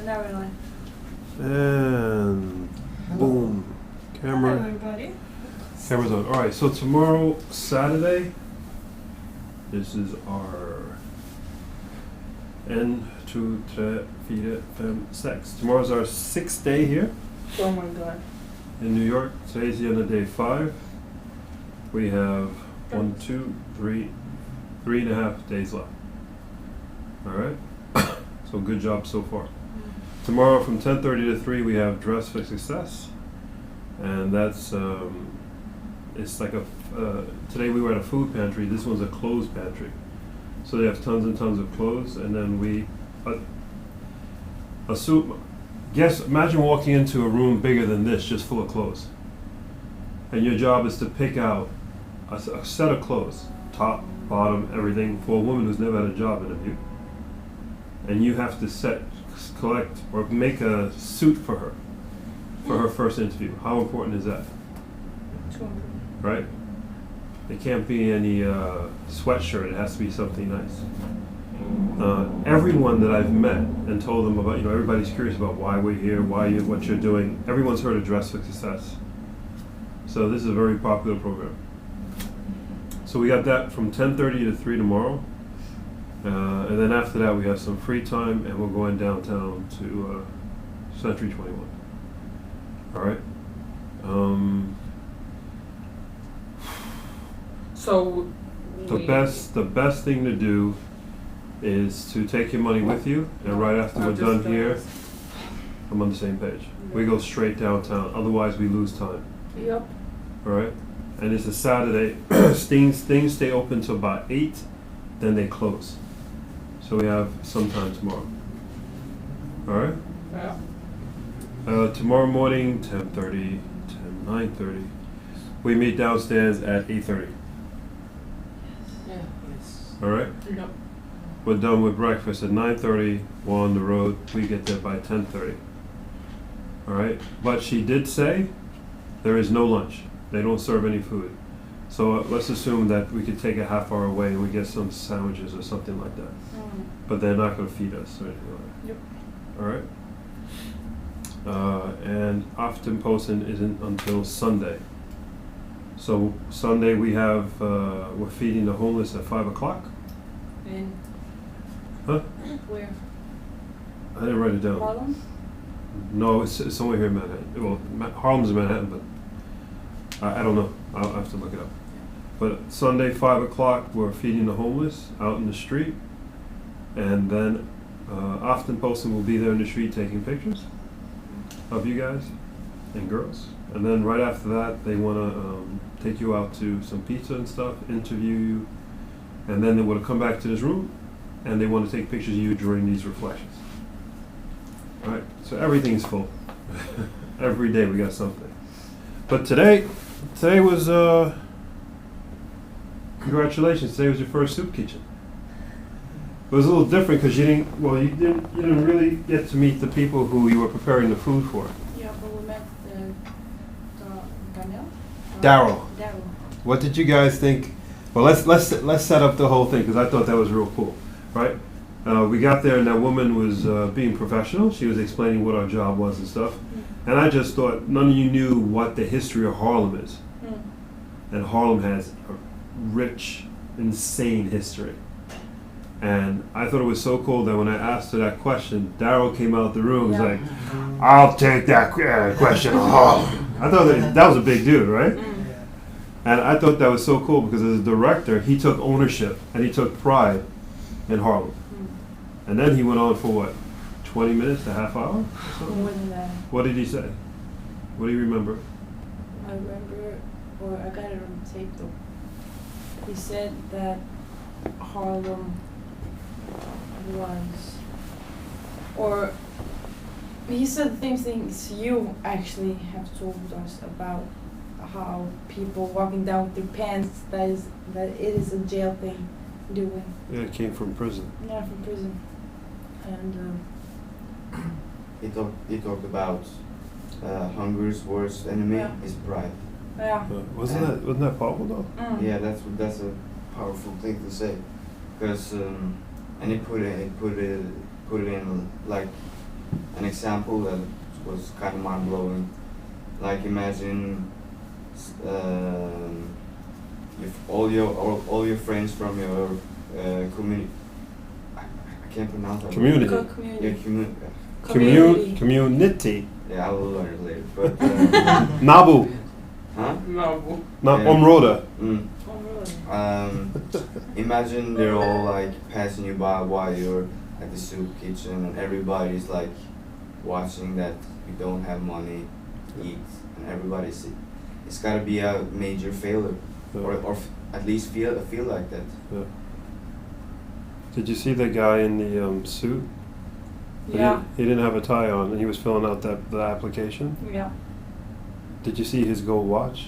And now we're live. And boom. Camera. Hello, everybody. Camera's on. Alright, so tomorrow, Saturday, this is our 1, 2, 3, 4, 5, 6. Tomorrow's our 6th day here Oh my god. in New York. Today's the end of day 5. We have 1, 2, 3, 3.5 days left. Alright? So good job so far. Tomorrow from 10:30 to 3 we have Dress for Success. And that's, it's like a, today we were at a food pantry. This one's a clothes pantry. So they have tons and tons of clothes, and then we, imagine walking into a room bigger than this, just full of clothes. And your job is to pick out a set of clothes, top, bottom, everything, for a woman who's never had a job interview. And you have to collect, or make a suit for her first interview. How important is that? Right? It can't be any sweatshirt. It has to be something nice. Everyone that I've met and told them about, everybody's curious about why we're here, what you're doing. Everyone's heard of Dress for Success. So this is a very popular program. So we got that from 10:30 to 3 tomorrow. And then after that we have some free time, and we're going downtown to Century 21. All right. So the best thing to do is to take your money with you, and right after we're done here, I'm on the same page. We go straight downtown. Otherwise, we lose time. Yep. All right. And it's a Saturday. Things stay open till about 8, then they close. So we have some time tomorrow. All right. Yeah. Tomorrow morning, 10:30 to 9:30. We meet downstairs at 8:30. Yeah. Yes. All right. Yep. We're done with breakfast at 9:30. We're on the road. We get there by 10:30. All right. But she did say there is no lunch. They don't serve any food. So let's assume that we could take a half hour away and we get some sandwiches or something like that. But they're not going to feed us or anything like that. Yep. All right. And Aftenposten isn't until Sunday. So Sunday we have we're feeding the homeless at 5 o'clock. In Huh? where? I didn't write it down. Harlem? No, it's somewhere here in Manhattan. Well, Harlem's in Manhattan, but I don't know. I'll have to look it up. But Sunday 5 o'clock we're feeding the homeless out in the street, and then Aftenposten will be there in the street taking pictures of you guys and girls. And then right after that, they want to take you out to some pizza and stuff, interview you, and then they want to come back to this room, and they want to take pictures of you during these reflections. All right, so everything's full. Every day we got something. But today was, congratulations, today was your first soup kitchen. It was a little different because you didn't really get to meet the people who you were preparing the food for. Yeah, but we met Daryl. Daryl. What did you guys think? Well, let's set up the whole thing because I thought that was real cool, right? We got there and that woman was being professional. She was explaining what our job was and stuff. And I just thought none of you knew what the history of Harlem is. And Harlem has a rich, insane history. And I thought it was so cool that when I asked her that question, Daryl came out the room and was like, I'll take that question on Harlem. I thought that was a big dude, right? And I thought that was so cool because as a director, he took ownership and he took pride in Harlem. And then he went on for what, 20 minutes to half hour? More than that. What did he say? What do you remember? I remember, or I got it on tape though. He said that Harlem was, or he said the same things you actually have told us about how people walking down with their pants, that it is a jail thing doing. Yeah, it came from prison. Yeah, from prison. And He talked about hunger's worst enemy is pride. yeah. Wasn't that powerful though? Yeah, that's a powerful thing to say, because and he put it in like an example that was kind of mind blowing. Like imagine if all your friends from your community. I can't pronounce that. Community. Yeah, Community. Yeah, I will learn it later. But Nabu. huh? No. Not Yeah. Omroda. Mm. Oh, Imagine they're all like passing you by while you're at the soup kitchen, and everybody's like watching that you don't have money to eat, and everybody's. It's gotta be a major failure, or at least feel like that. Yeah. Did you see the guy in the suit? Yeah. He didn't have a tie on, and he was filling out the application. Yeah. Did you see his gold watch?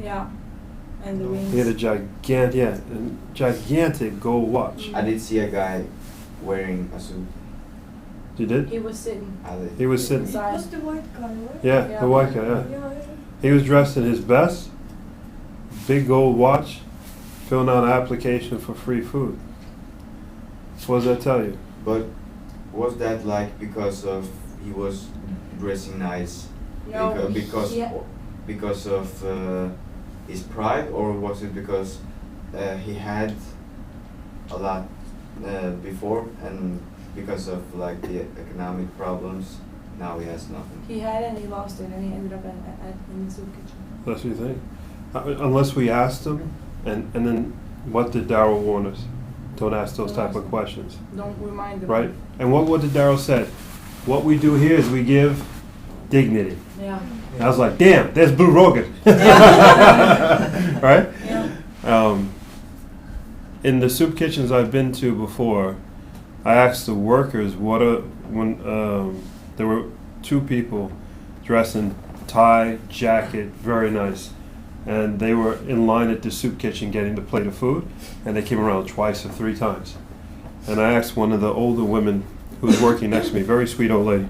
Yeah. And the rings. He had a gigantic gold watch. I did see a guy wearing a suit. You did? He was sitting. I did. He was sitting. Inside. What's the white guy, right? Yeah, Yeah. the white guy. Yeah. Yeah. He was dressed in his best, big gold watch, filling out an application for free food. What does that tell you? But was that like because of he was dressing nice? No. Because of his pride, or was it because he had a lot before, and because of like the economic problems, now he has nothing? He had and he lost it, and he ended up in the soup kitchen. That's what you think? Unless we asked him, and then what did Daryl warn us? Don't ask those type of questions, Don't remind them. right? And what did Daryl say? What we do here is we give dignity. Yeah. I was like, damn, there's Blue Rogan. Right? Yeah. In the soup kitchens I've been to before, I asked the workers when there were two people dressed in tie, jacket, very nice, and they were in line at the soup kitchen getting the plate of food, and they came around twice or three times. And I asked one of the older women who was working next to me, very sweet old lady,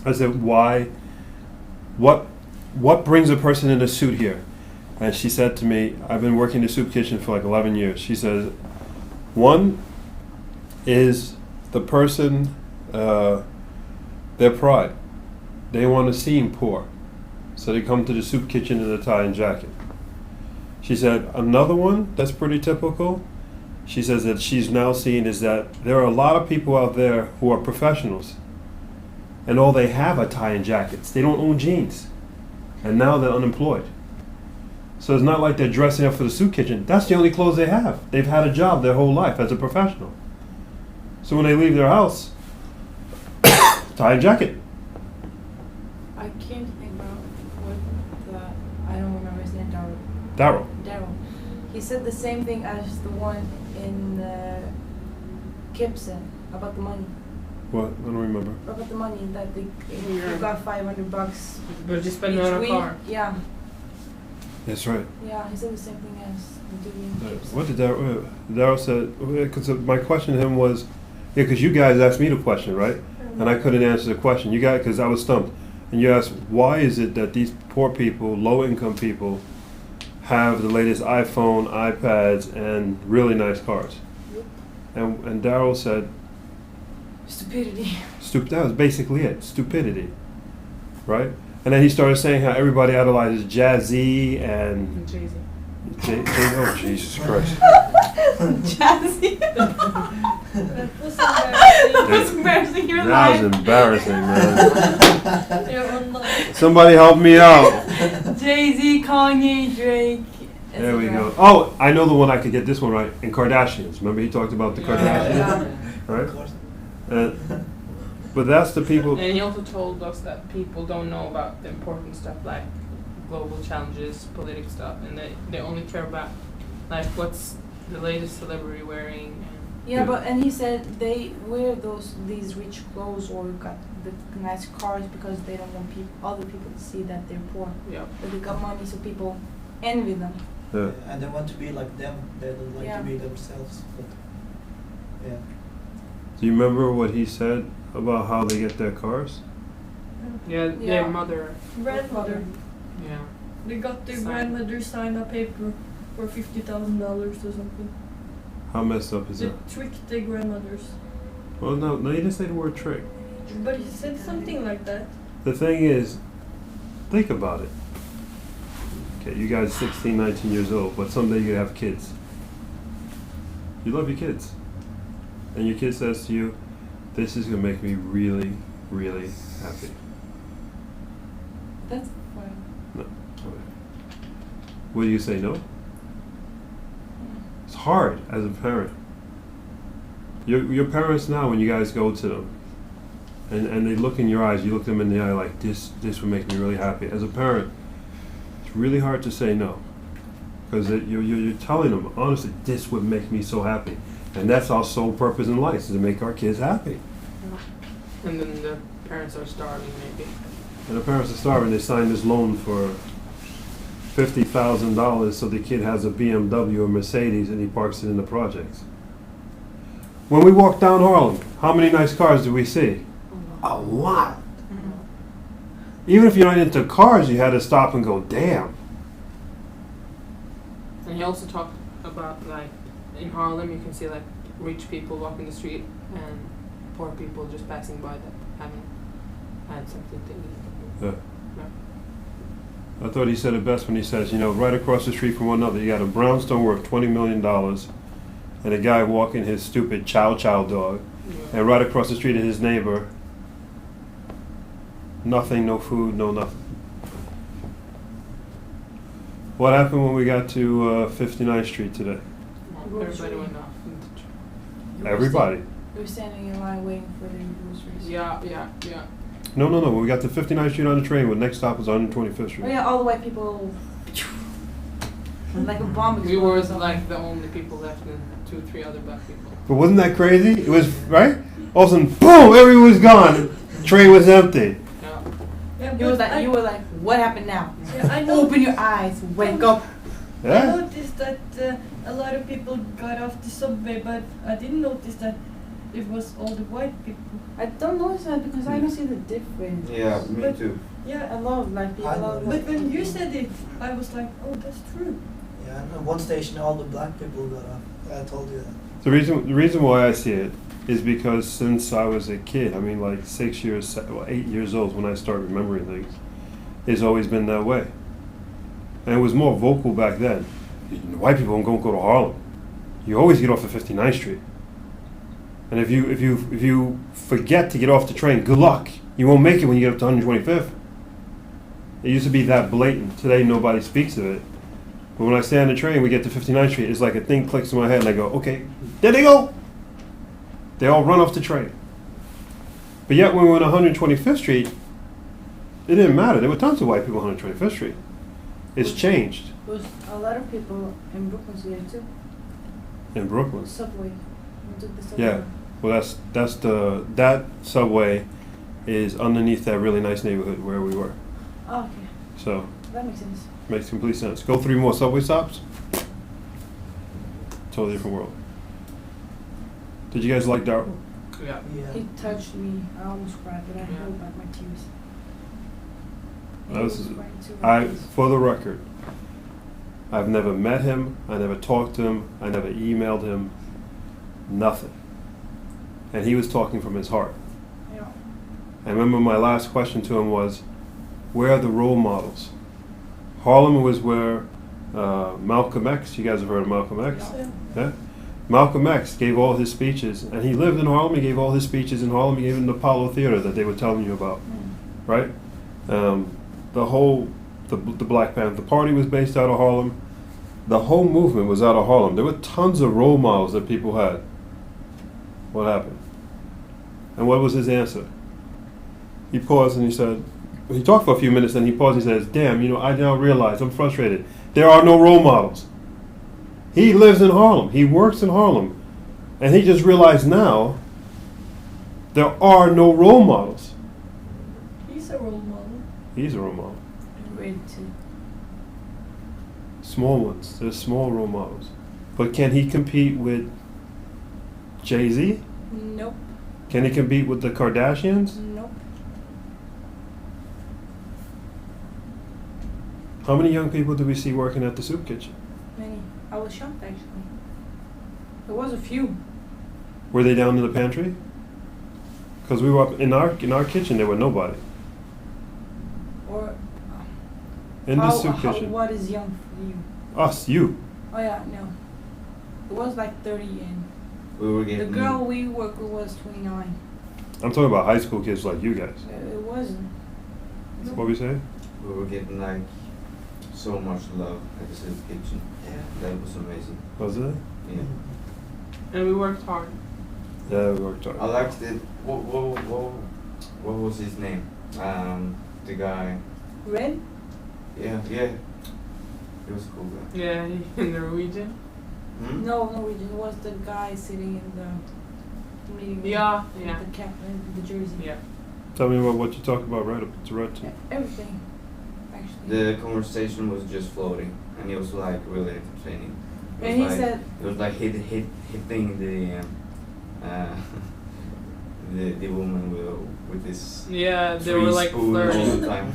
I said, what brings a person in a suit here? And she said to me, I've been working the soup kitchen for like 11 years. She says, one is the person, their pride. They want to seem poor. So they come to the soup kitchen in a tie and jacket. She said, another one that's pretty typical, she says that she's now seeing is that there are a lot of people out there who are professionals, and all they have are tie and jackets. They don't own jeans. And now they're unemployed. So it's not like they're dressing up for the soup kitchen. That's the only clothes they have. They've had a job their whole life as a professional. So when they leave their house, tie and jacket. I can't think about I don't remember his name. Daryl. Daryl. He said the same thing as the one in Gibson about the money. What? I don't remember. About the money that they got $500. But just spend it on a each car. week. Yeah. That's right. Yeah. He said the same thing as the dude in Gibson. What did Daryl said? Because my question to him was, yeah, because you guys asked me the question, right? And I couldn't answer the question. You guys, because I was stumped. And you asked, why is it that these poor people, low-income people, have the latest iPhone, iPads, and really nice cars? Yep. And Daryl said, Stupidity. that was basically it, stupidity, right? And then he started saying how everybody idolizes Jazzy and Jay-Z. Oh, Jesus Christ. Jazzy. That That's embarrassing. You're That lying. was embarrassing, man. You're online. Somebody help me out. Jay-Z, Kanye, Drake. There we etc. go. Oh, I know the one I could get this one right. And Kardashians. Remember he talked about the Kardashians? Yeah. Right? But that's the people. And he also told us that people don't know about the important stuff like global challenges, political stuff, and they only care about like what's the latest celebrity wearing. Yeah, and he said they wear these rich clothes or got the nice cars because they don't want other people to see that they're poor. Yeah. That they got money, so people envy them. Yeah. And they want to be like them. They don't like Yeah. to be themselves. But yeah. Do you remember what he said about how they get their cars? Yeah, Yeah. their mother. Grandmother. Yeah. They got their Sign. grandmother sign a paper for $50,000 or something. How messed up is They that? tricked their grandmothers. Well, no, you didn't say the word trick. But he said something like that. The thing is, think about it. Okay, you guys 16, 19 years old, but someday you have kids. You love your kids. And your kid says to you, this is going to make me really, really happy. That's fine. No. Okay. Will you say no? It's hard as a parent. Your parents now, when you guys go to them, and they look in your eyes, you look them in the eye like, this would make me really happy. As a parent, it's really hard to say no. Because you're telling them, honestly, this would make me so happy. And that's our sole purpose in life, is to make our kids happy. And then the parents are starving, maybe. And the parents are starving, they sign this loan for $50,000 so the kid has a BMW or Mercedes and he parks it in the projects. When we walk down Harlem, how many nice cars do we see? A lot. Even if you're not into cars, you had to stop and go, damn. And he also talked about, like, in Harlem, you can see, like, rich people walking the street and poor people just passing by that haven't had something to eat. Yeah. Yeah. I thought he said it best when he says, you know, right across the street from one another, you got a brownstone worth $20 million and a guy walking his stupid chow chow dog. Yeah. And right across the street is his neighbor, nothing, no food, no nothing. What happened when we got to 59th Street today? Well, everybody went off. Everybody. We were standing in line waiting for the groceries. Yeah. No. When we got to 59th Street on the train, the next stop was 125th Street. Oh yeah, all the white people. Like a bomb We exploded were or something. like the only people left and 2-3 other black people. But wasn't that crazy? It was, right? All of a sudden, boom, everyone was gone. The train was empty. Yeah. Yeah, You was like, you were like, what happened now? Yeah, I know. Open your eyes, wake up. I Yeah? noticed that a lot of people got off the subway, but I didn't notice that it was all the white people. I don't notice that because I don't see the difference. Yeah, me But- too. Yeah, I love black people. I love but white when you people. said it, I was like, oh, that's true. Yeah, and at one station all the black people got off. I told you that. The reason why I see it is because since I was a kid, I mean like 8 years old when I started remembering things, it's always been that way. And it was more vocal back then. White people don't go to Harlem. You always get off at 59th Street. And if you forget to get off the train, good luck. You won't make it when you get up to 125th. It used to be that blatant. Today nobody speaks of it. But when I stay on the train, we get to 59th Street, it's like a thing clicks in my head and I go, okay, there they go. They all run off the train. But yet when we were on 125th Street, it didn't matter. There were tons of white people on 125th Street. It's changed There was a lot of people in Brooklyn today too. in Brooklyn. Subway. We took the subway. Yeah. Well, that subway is underneath that really nice neighborhood where we were. Oh, okay. So That makes sense. makes complete sense. Go 3 more subway stops. Totally different world. Did you guys like Darryl? Yeah. Yeah. He touched me. I almost cried, but I Yeah. held back my tears. That He was- was crying too. For the record, I've never met him. I never talked to him. I never emailed him. Nothing. And he was talking from his heart. Yeah. I remember my last question to him was, where are the role models? Harlem was where Malcolm X, you guys have heard of Malcolm X? Yeah. Yeah? Malcolm X gave all his speeches, and he lived in Harlem, he gave all his speeches in Harlem, he gave in the Apollo Theater that they were telling you about, right? The Black Panther Party was based out of Harlem. The whole movement was out of Harlem. There were tons of role models that people had. What happened? And what was his answer? He paused and he said, he talked for a few minutes and he paused and he says, damn, I now realize, I'm frustrated. There are no role models. He lives in Harlem. He works in Harlem. And he just realized now there are no role models. He's a role model. He's a role model. Ready to. Small ones. There's small role models. But can he compete with Jay-Z? Nope. Can he compete with the Kardashians? Nope. How many young people do we see working at the soup kitchen? Many. I was shocked actually. There was a few. Were they down in the pantry? Because we were up in our kitchen, there were nobody. Or In the soup kitchen. what is young for you? Us, you. Oh yeah, no. It was like 30 and We were the getting. girl we worked with was 29. I'm talking about high school kids like you guys. It wasn't. What we say? We were getting like so much love at the soup kitchen. Yeah. That was amazing. Was it? Yeah. And we worked hard. Yeah, we worked hard. I liked it. What was his name? The guy. Red? Yeah. He was a cool guy. Yeah, in Norwegian. Hmm? No, Norwegian. It was the guy sitting in the meeting room Yeah, with yeah. the cap and the jersey. Yeah. Tell me about what you talk about right up to right to. Everything, actually. The conversation was just floating, and it was like really entertaining. It And was he like, said, it was like hitting the woman with this Yeah, they free were like spoon all flirting. the time.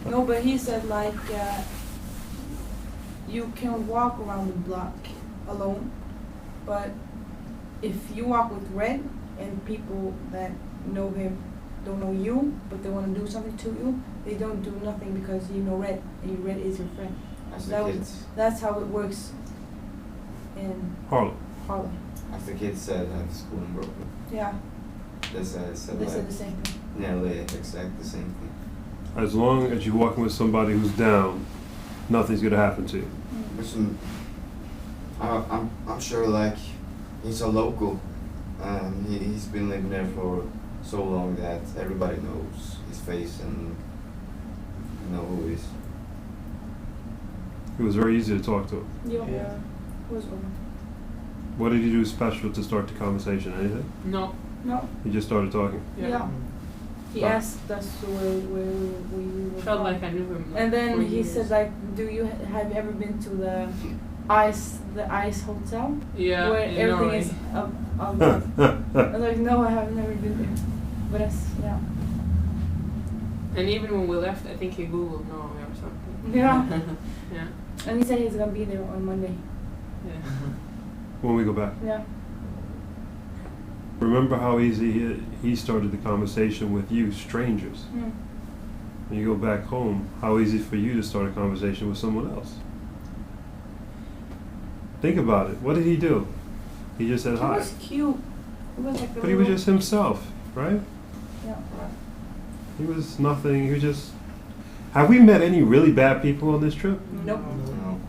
no, but he said like, you can walk around the block alone, but if you walk with Red and people that know him don't know you, but they want to do something to you, they don't do nothing because you know Red, and Red is your friend. As That the was- kids, That's how it works in Harlem. Harlem. as the kids said at the school in Brooklyn. Yeah, They said they said the same thing. nearly exact the same thing. As long as you're walking with somebody who's down, nothing's gonna happen to you. Listen, I'm sure like he's a local, and he's been living there for so long that everybody knows his face and know who he is. It was very easy to talk to. Yeah. Yeah. It was over. What did you do special to start the conversation? Anything? No. No. You just started talking. Yeah. He Oh. asked us where we were Felt from. like I knew him. Like, And then for he years. said like, have you ever been to the ice hotel? Yeah, Where in everything Norway. is above. I was like, no, I have never been there. But yeah. And even when we left, I think he Googled Norway or something. Yeah. Yeah. And he said he's gonna be there on Monday. Yeah. When we go back. Yeah. Remember how easy he started the conversation with you, strangers. Mm. When you go back home, how easy for you to start a conversation with someone else. Think about it. What did he do? He just said He hi. was cute. He was like a But he was little- just himself, right? Yeah. He was nothing. He was just. Have we met any really bad people on this trip? Nope. No.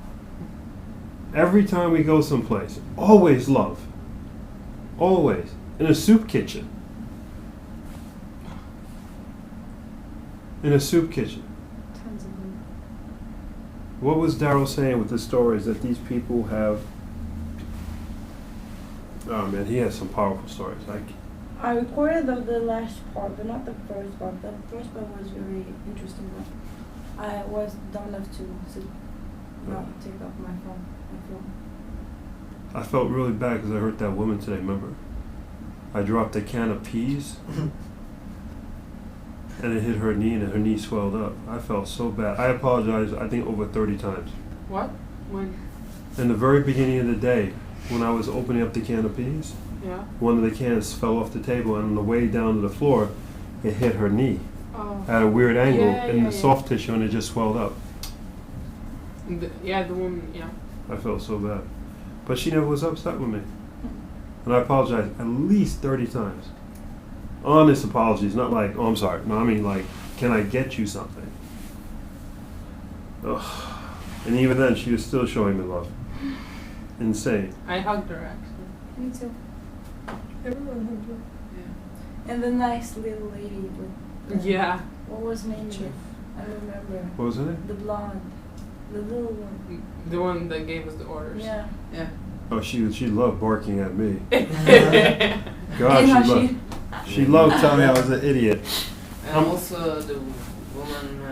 Every time we go someplace, always love. Always. In a soup kitchen. In a soup kitchen. Tons of them. What was Daryl saying with the stories that these people have? Oh man, he has some powerful stories. I recorded the last part, but not the first part. The first part was very interesting, but I was dumb enough to not take off my phone. I felt really bad because I hurt that woman today, remember? I dropped a can of peas and it hit her knee and her knee swelled up. I felt so bad. I apologized, I think, over 30 times. What? When? In the very beginning of the day, when I was opening up the can of peas, Yeah. one of the cans fell off the table and on the way down to the floor, it hit her knee Oh. at a weird angle Yeah, in yeah, the yeah. soft tissue and it just swelled up. Yeah, the woman. Yeah. I felt so bad. But she never was upset with me. And I apologized at least 30 times. Honest apologies, not like, oh, I'm sorry. No, I mean like, can I get you something? Ugh. And even then, she was still showing me love. Insane. I hugged her actually. Me too. Everyone had to. Yeah. And the nice little lady with Yeah. what was her name again? I don't remember. What was it? The blonde. The little one. The one that gave us the orders. Yeah. Yeah. Oh, she loved barking at me. And God, And how she loved telling me I was an idiot. Also the woman,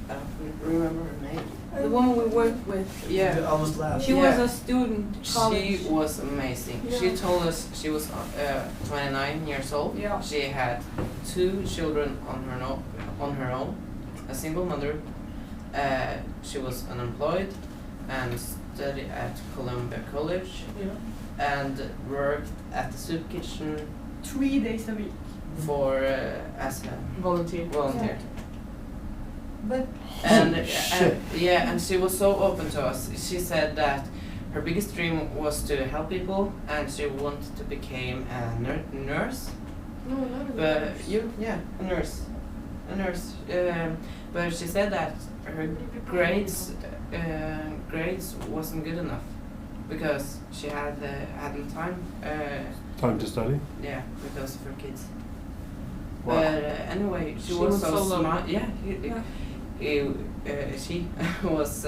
I don't remember her name. The woman we worked with. You Yeah, almost laughed. She was a student, she college. was amazing. Yeah. She told us she was 29 years old. Yeah. She had 2 children on her own, a single mother. She was unemployed and studied at Columbia College Yeah. and worked at the soup kitchen 3 days a week. for as a Volunteer. volunteer. But And shit. yeah, and she was so open to us. She said that her biggest dream was to help people, and she wanted to become a nurse. no, not a But nurse. a nurse, but she said that her grades wasn't good enough because she hadn't time. Time to study? Yeah, because of her kids. Wow. But anyway, she was so lovely. smart. Yeah, Yeah. she was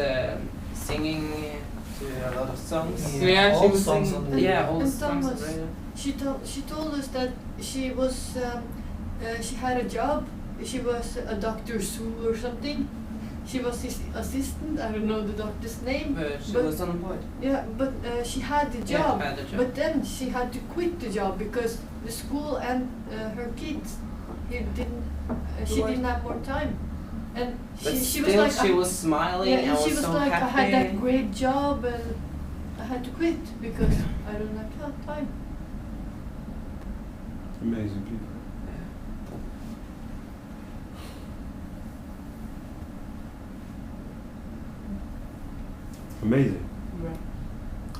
singing to a lot of songs. Yeah, she all was songs singing. on the Yeah, all the And songs. Thomas, of radio. She told us that she was she had a job. She was a Dr. Sue or something. She was his assistant. I don't know the doctor's name. But she But- was unemployed. Yeah, but she had the Yeah, job. had a job. But then she had to quit the job because the school and her kids, she What? didn't have more time. And But she still, was like, she was smiling yeah, and and she was was so like, happy. I had that great job and I had to quit because I don't have time. Amazing people. Amazing. Right.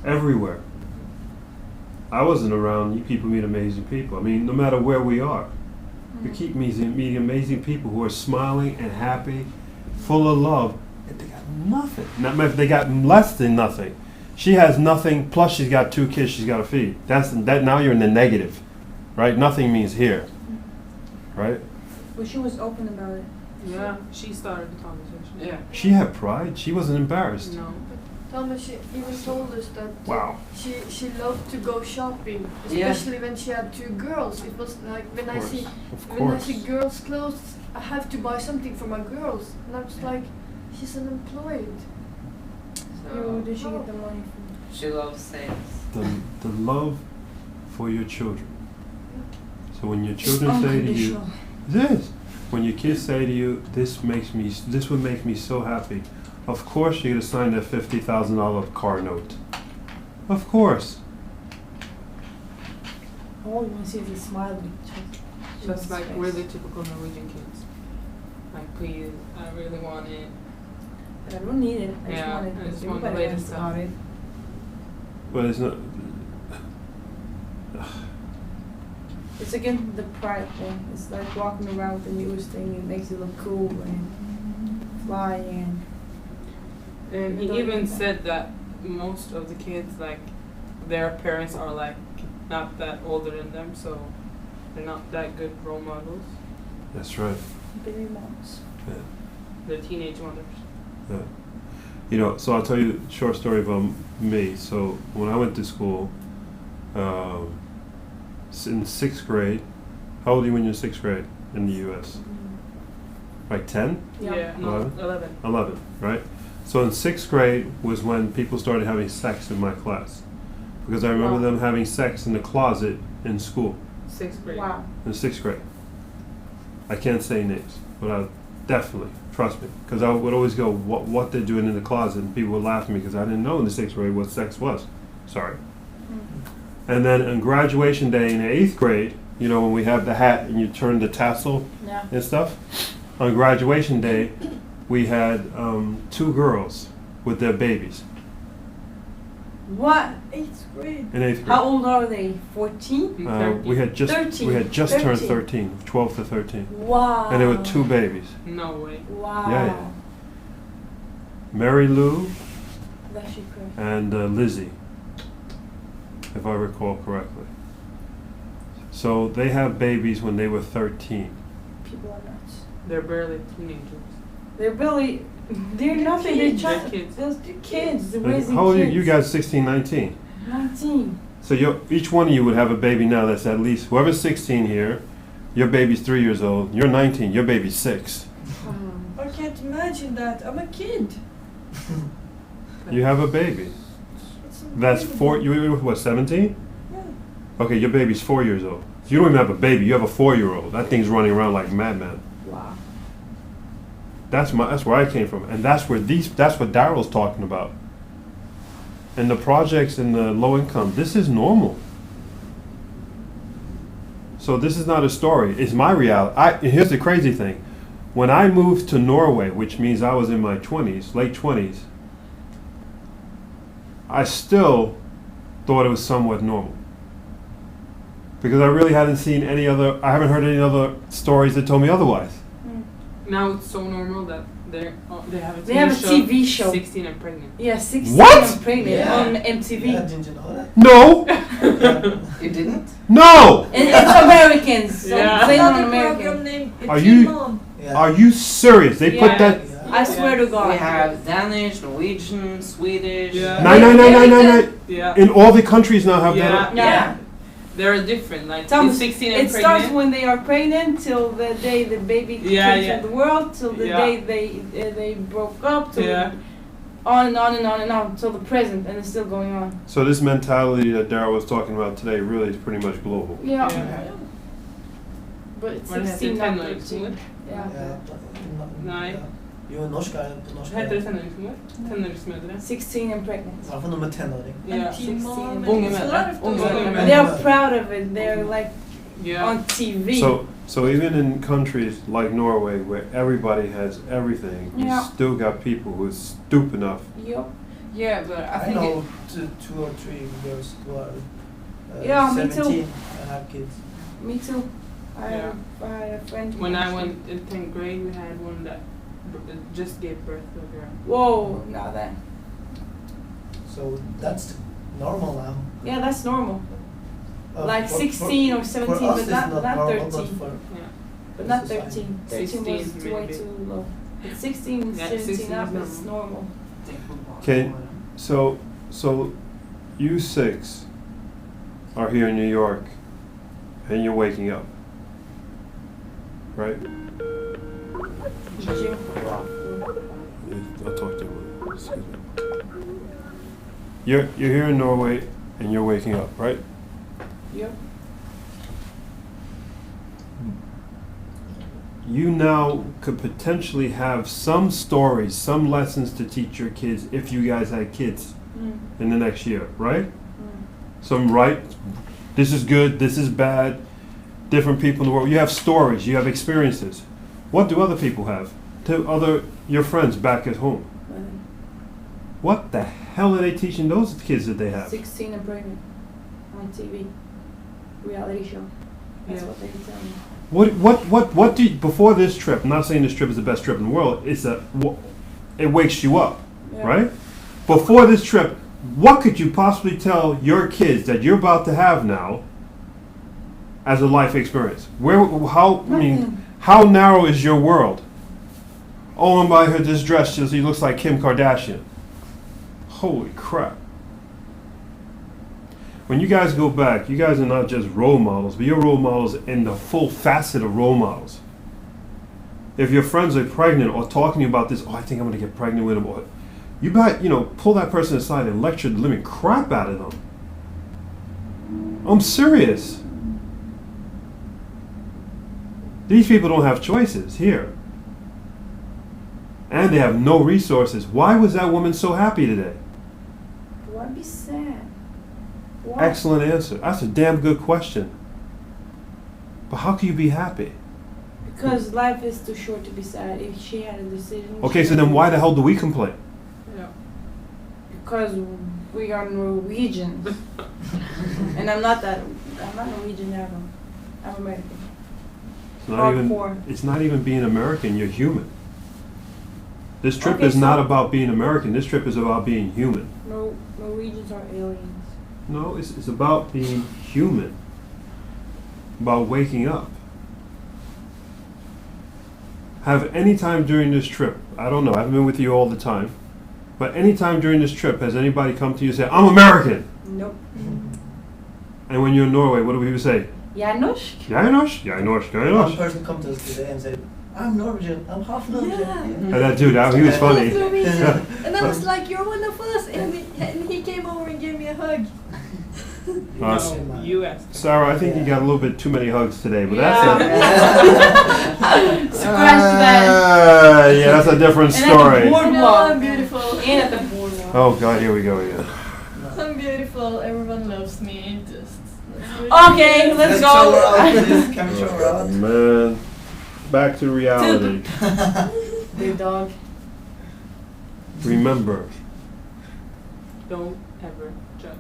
Everywhere. I wasn't around. You people meet amazing people. I mean, no matter where we are, we keep meeting amazing people who are smiling and happy, full of love, and they got nothing. They got less than nothing. She has nothing. Plus, she's got 2 kids she's got to feed. That. Now you're in the negative, right? Nothing means here, right? But she was open about it. Yeah, she started the conversation. Yeah. She had pride. She wasn't embarrassed. No. Thomas, she even told us that Wow. she loved to go shopping, Yeah. especially when she had 2 girls. It was like when I see Of when I course. see girls' clothes, I have to buy something for my girls, and I was like, she's unemployed. Where did she Oh. get the money from? She loves sales. The love for your children. So when your children say to you, this, when your kids say to you, this would make me so happy. Of course you're gonna sign that $50,000 car note. Of course. All you want to see is a smile. Just like really typical Norwegian kids. Like, please, I really want it. I don't need it. I just Yeah, want it. I just want the Everybody latest wants about stuff. it. But it's not. It's again the pride thing. It's like walking around with the newest thing. It makes you look cool and flying. And he Don't even need that. said that most of the kids, like, their parents are like not that older than them, so they're not that good role models. That's right. Baby moms. Yeah. They're teenage mothers. Yeah. You know, so I'll tell you a short story about me. So when I went to school, in 6th grade, how old are you when you're in 6th grade in the U.S.? Like 10? Yeah, no, 11? 11. 11, right? So in 6th grade was when people started having sex in my class. Because I remember Wow. them having sex in the closet in school, 6th grade. Wow. in 6th grade. I can't say names, but I definitely, trust me. Because I would always go, what they're doing in the closet, and people would laugh at me because I didn't know in the 6th grade what sex was. Sorry. And then on graduation day in the 8th grade, you know, when we have the hat and you turn the tassel Yeah. and stuff, on graduation day, we had 2 girls with their babies What? 8th grade. in 8th grade. How old are they? 14? We had just 13. we had just turned 13. 13, 12 to 13, Wow. and there were 2 babies. No way. Wow. Yeah. Mary Lou That she could. and Lizzie, if I recall correctly. So they have babies when they were 13. People are nuts. They're barely teenagers. They're really. They're nothing. They're They're just kids. They're kids. They're And raising how old are you? kids. You guys 16, 19. 19. So each one of you would have a baby now that's at least, whoever's 16 here, your baby's 3 years old, you're 19, your baby's 6. I can't imagine that. I'm a kid. You have a baby. It's That's incredible. you what, 17? Yeah. Okay, your baby's 4 years old. You don't even have a baby, you have a 4-year-old. That thing's running around like a madman. Wow. That's where I came from. And that's what Daryl's talking about. And the projects in the low income, this is normal. So this is not a story. It's my reality. Here's the crazy thing. When I moved to Norway, which means I was in my 20s, late 20s, I still thought it was somewhat normal. Because I really hadn't seen I haven't heard any other stories that told me otherwise. Now it's so normal that they have a TV show. 16 and pregnant. Yeah, 16 What? and pregnant Yeah. on MTV. Yeah, didn't you know that? No! You didn't? No! And it's Americans. So Yeah. played on Another American. program named Are Teen you- Mom. Yeah. Are you serious? They put Yeah. that... Yeah. I swear to God. We have Danish, Norwegian, Swedish. Yeah. No. Yeah. In all the countries now have Yeah. that. Yeah. They're different. Like Thomas, it's 16 and it starts pregnant. when they are pregnant till the day the baby Yeah, came yeah. to the world, till the Yeah. day they broke up, till Yeah. on and on and on and on till the present, and it's still going on. So this mentality that Daryl was talking about today really is pretty much global. Yeah. Yeah. But it's Vad heter 16 not tenåringsmor? 13. Yeah. Nej. Jo, norsk er på norsk. Heter det tenåringsmor? Tenåringsmødre? 16 and pregnant. I hvert fall noe med tenåring. Ja. And Teen Mom. 16. and Unge it's a mødre. lot of Unge those. mødre. They are proud of it. They're like Yeah. on TV. So even in countries like Norway where everybody has everything, you Yeah. still got people who are stupid enough. Yup. Yeah, but I I think know two or three girls who are Yeah, me too. 17 and have kids. Me too. I Yeah. had a friend. who when I actually- went in 10th grade, we had one that just gave birth to a girl. Whoa, now that. So that's normal now. Yeah, that's normal. Like For- 16 or 17, for us but it's not normal, 13. But for Yeah. But not This is 13. fine. 16 was 16 way maybe. too low. But 16, Yeah, 17 16 up is is normal. Okay. So you six are here in New York and you're waking up. Right? Jim. I'll talk to you. Excuse me. You're here in Norway and you're waking up, right? Yep. You now could potentially have some stories, some lessons to teach your kids if you guys had kids in the next year, right? Some this is good, this is bad, different people in the world. You have stories, you have experiences. What do other people have? Your friends back at home. What the hell are they teaching those kids that they have? 16 and pregnant on TV. Reality show. That's Yeah. what they tell me. What do you, before this trip, I'm not saying this trip is the best trip in the world, it wakes you up, Yeah. right? Before this trip, what could you possibly tell your kids that you're about to have now as a life experience? How narrow is your world? Oh, and by her this dress, she looks like Kim Kardashian. Holy crap. When you guys go back, you guys are not just role models, but you're role models in the full facet of role models. If your friends are pregnant or talking to you about this, oh, I think I'm going to get pregnant with him, or you pull that person aside and lecture the living crap out of them. I'm serious. These people don't have choices here. And they have no resources. Why was that woman so happy today? Why be sad? Why? Excellent answer. That's a damn good question. But how can you be happy? Because life is too short to be sad. If she had a decision. Okay, she so then would- why the hell do we complain? Yeah. Because we are Norwegians. And I'm not Norwegian ever. I'm American. Hardcore. It's not even being American, you're human. This trip Okay, is not so- about being American, this trip is about being human. Norwegians are aliens. No, it's about being human. About waking up. Have any time during this trip, I don't know, I haven't been with you all the time, but any time during this trip has anybody come to you and say, I'm American? Nope. And when you're in Norway, what do people say? Janos? Janos? Janos, One Janos. person come to us today and said, I'm Norwegian, I'm half Norwegian. Yeah. And that dude, he was funny. And I was like, you're one of us. And he came over and gave me a hug. Awesome. No, U.S. Sarah, I think you got a little bit too many hugs today, but Yeah. that's Scratch that. yeah, that's a different And at the story. boardwalk. No, I'm beautiful. And at the boardwalk. Oh God, here we go again. I'm beautiful. Everyone loves me. Just let's do Okay, let's go. show her out, please. Can we show her out? Man, back to reality. Big dog. Remember, Don't ever judge.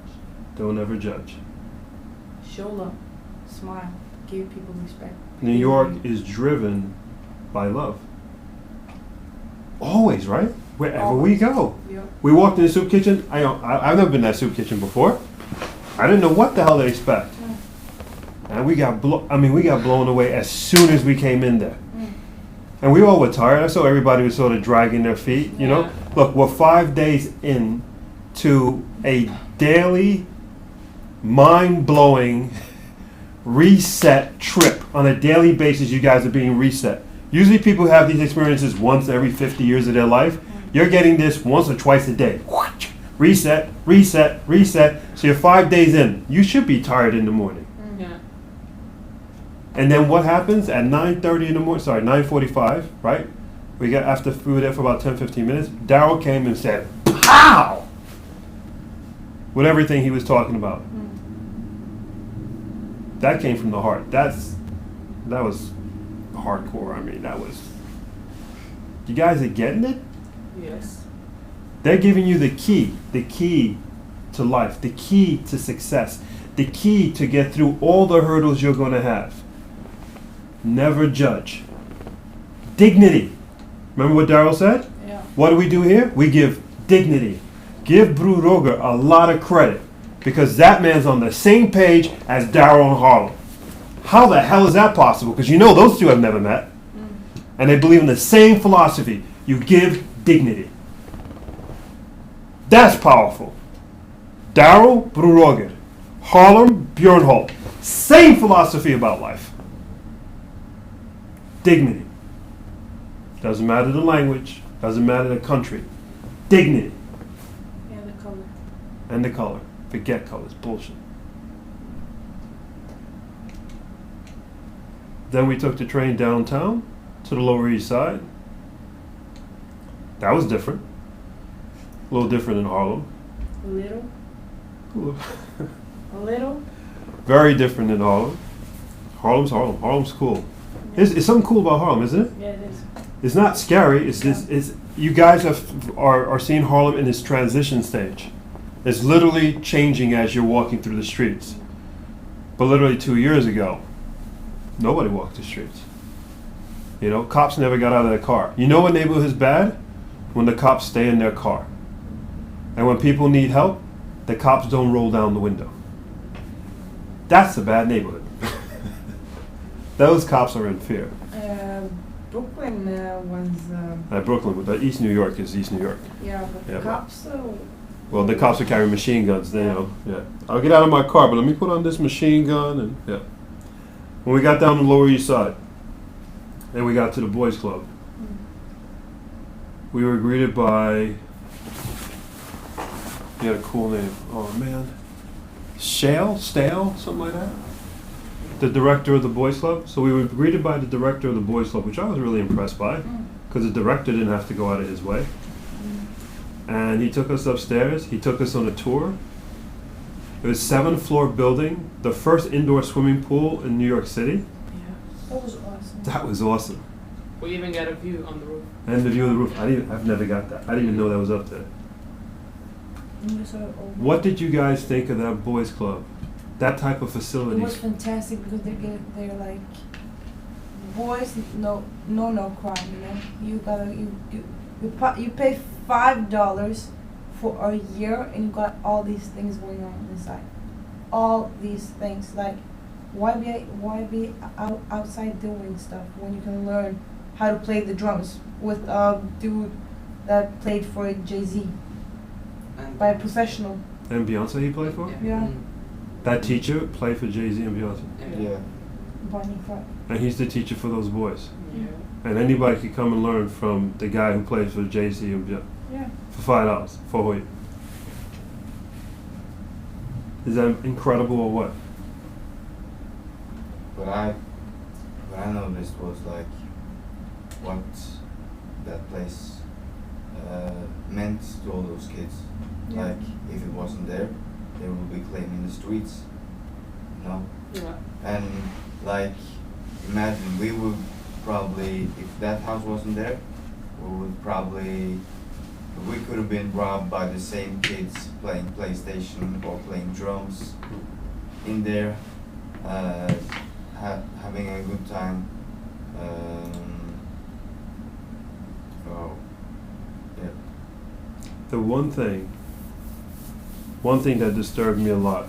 don't ever judge. Show love. Smile. Give people respect. New York is driven by love. Always, right? Wherever we go. Yep. We walked in the soup kitchen. I've never been in that soup kitchen before. I didn't know what the hell to expect. And we got blown away as soon as we came in there. And we all were tired. I saw everybody was sort of dragging their feet, you know? Look, we're 5 days in to a daily, mind-blowing reset trip. On a daily basis, you guys are being reset. Usually people have these experiences once every 50 years of their life. You're getting this once or twice a day. Reset, reset, reset. So you're 5 days in. You should be tired in the morning. Yeah. And then what happens at 9:30 in the morning? Sorry, 9:45, right? We were there for about 10-15 minutes. Daryl came and said, "Pow!" with everything he was talking about. That came from the heart. That was hardcore. I mean, you guys are getting it? Yes. They're giving you the key to life, the key to success, the key to get through all the hurdles you're going to have. Never judge. Dignity. Remember what Daryl said? Yeah. What do we do here? We give dignity. Give Bru Roger a lot of credit because that man's on the same page as Daryl and Harlem. How the hell is that possible? Because you know those two have never met. And they believe in the same philosophy. You give dignity. That's powerful. Daryl, Bru Roger. Harlem, Bjørnholt. Same philosophy about life. Dignity. Doesn't matter the language. Doesn't matter the country. Dignity. Yeah, the color. And the color. Forget colors. Bullshit. Then we took the train downtown to the Lower East Side. That was different. A little different in Harlem. A little. A little. Very different in Harlem. Harlem's Harlem. Harlem's cool. It's something cool about Harlem, isn't it? Yeah, it is. It's not scary. It's just you guys are seeing Harlem in its transition stage. It's literally changing as you're walking through the streets. But literally 2 years ago, nobody walked the streets. You know, cops never got out of their car. You know what neighborhood is bad? When the cops stay in their car. And when people need help, the cops don't roll down the window. That's a bad neighborhood. Those cops are in fear. Brooklyn was. Brooklyn, but East New York is East New York. Yeah, but Yeah, the cops. Well, the cops are carrying machine guns. They, I'll get out of my car, but let me put on this machine gun and When we got down the Lower East Side, and we got to the boys' club, we were greeted by. He had a cool name. Oh man, Stale, something like that. The director of the boys' club. So we were greeted by the director of the boys' club, which I was really impressed by, because the director didn't have to go out of his way. And he took us upstairs. He took us on a tour. It was a 7th-floor building, the first indoor swimming pool in New York City. Yeah, that was awesome. That was awesome. We even got a view on the roof. And the view of the roof. I've never got that. I didn't even know that was up there. What did you guys think of that boys' club? That type of facility? It was fantastic because they're like boys, no crime. You know, you pay $5 for a year and you got all these things going on inside. All these things, like why be outside doing stuff when you can learn how to play the drums with a dude that played for Jay-Z by a professional. And Beyonce he played for? Yeah. That teacher played for Jay-Z and Beyonce. Yeah. Bonnie Clark. And he's the teacher for those boys. Yeah. And anybody could come and learn from the guy who plays for Jay-Z and Beyonce. Yeah. For $5 for a week. Is that incredible or what? What I noticed was like what that place meant to all those kids. Yeah. Like if it wasn't there, they would be claiming the streets. You know, Yeah. And like, imagine we would probably, if that house wasn't there, we could have been robbed by the same kids playing PlayStation or playing drums in there, having a good time. So, yeah. The one thing that disturbed me a lot.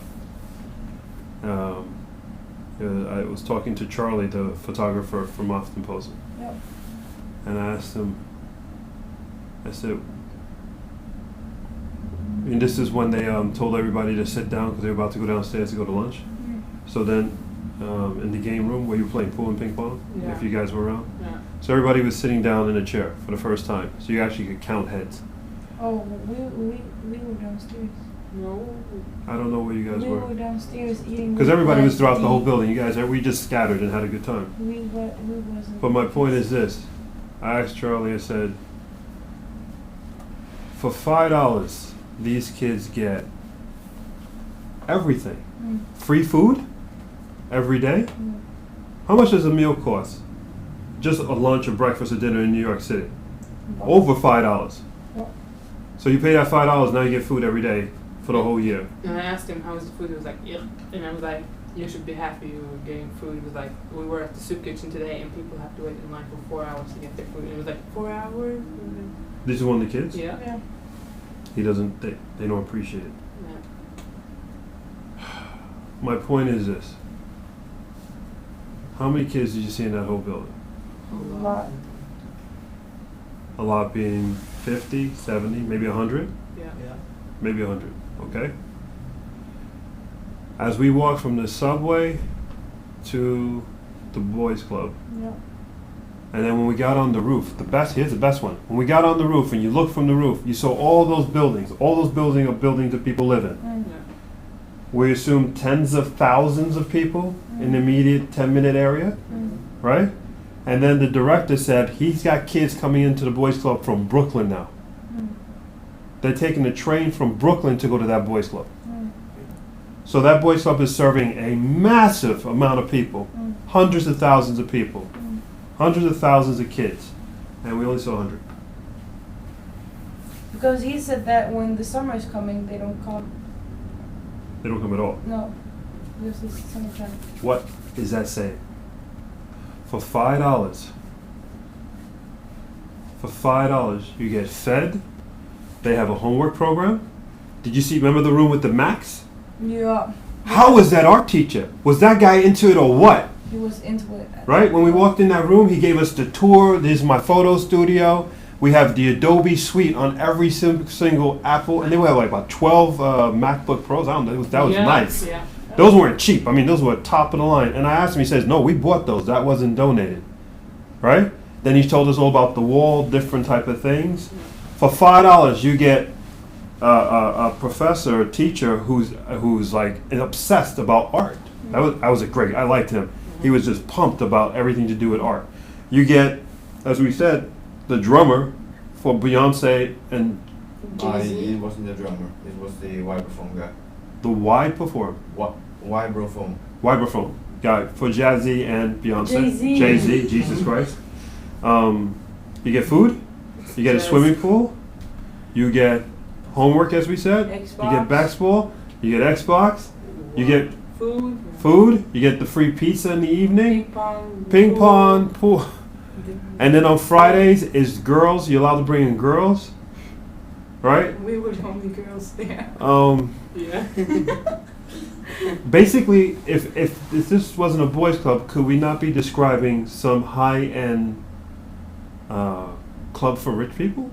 I was talking to Charlie, the photographer from Huffington Post, Yep. and I asked him. I said, and this is when they told everybody to sit down because they were about to go downstairs to go to lunch. So then, in the game room where you were playing pool and ping pong, Yeah. if you guys were around, Yeah. so everybody was sitting down in a chair for the first time, so you actually could count heads. Oh, we were downstairs. No. I don't know where you guys We were, were downstairs eating. because everybody was throughout the whole We building. You guys, we just scattered and had a good time. wasn't. But my point is this: I asked Charlie. I said, for $5, these kids get everything. Free food every day. How much does a meal cost? Just a lunch, a breakfast, a dinner in New York City. Over $5. Yep. So you pay that $5, now you get food every day for the whole year. And I asked him how was the food. He was like, yeah. And I was like, you should be happy you were getting food. He was like, we were at the soup kitchen today, and people have to wait in line for 4 hours to get their food. And it was like 4 hours. This is one of the kids. Yeah. Yeah. He doesn't. They don't appreciate it. Yeah. My point is this: how many kids did you see in that whole building? A lot. A lot being 50, 70, maybe 100. Yeah. Yeah. Maybe 100, okay? As we walked from the subway to the boys club, Yeah. and then when we got on the roof, here's the best one. When we got on the roof and you looked from the roof, you saw all those buildings are buildings that people live in. Yeah. We assume tens of thousands of people in the immediate 10-minute area, right? And then the director said he's got kids coming into the boys club from Brooklyn now. They're taking the train from Brooklyn to go to that boys club. So that boys club is serving a massive amount of people, hundreds of thousands of people, hundreds of thousands of kids, and we only saw 100. Because he said that when the summer is coming, they don't come. They don't come at all. No. This is summertime. What is that saying? For $5, you get fed. They have a homework program. Did you see? Remember the room with the Macs? Yeah. How was that art teacher? Was that guy into it or what? He was into it. Right? When we walked in that room, he gave us the tour. This is my photo studio. We have the Adobe suite on every single Apple, and they were like about 12 MacBook Pros. I don't know. That was Yeah. nice. Yeah. Those weren't cheap. I mean, those were top of the line. And I asked him, he says, no, we bought those. That wasn't donated. Right? Then he told us all about the wall, different type of things. For $5, you get a professor, a teacher who's like obsessed about art. That was a great. I liked him. He was just pumped about everything to do with art. You get, as we said, the drummer for Beyonce and It wasn't the drummer. It was the vibraphone guy. the Y perform. Vibraphone. Vibraphone guy for Jay-Z and Beyonce. Jay-Z. Jay-Z, Jesus Christ. You get food. You get a Yes. swimming pool. You get homework, as we said. Xbox. You get basketball. You get Xbox. You get Food. food. You get the free pizza in the evening. Ping pool. pong, pool. And then on Fridays is girls. You're allowed to bring in girls, right? We were the only girls there. Yeah. Basically, if this wasn't a boys' club, could we not be describing some high-end club for rich people?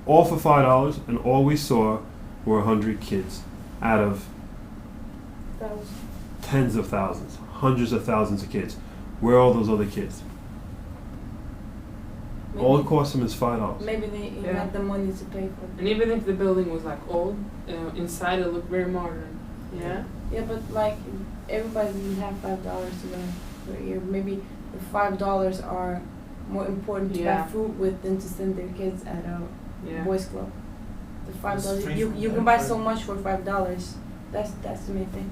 All for $5, and all we saw were 100 kids out of That was tens of thousands, hundreds of thousands of kids. Where are all those other kids? All it cost them is $5. maybe they Yeah. had the money to pay for it. And even if the building was like old, inside it looked very modern. Yeah. Yeah, but like everybody doesn't have $5 to go per year. Maybe the $5 are more important to Yeah. buy food with than to send their kids at a Yeah. boys club. The $5 free you food you there can buy for- so much for $5. That's the main thing.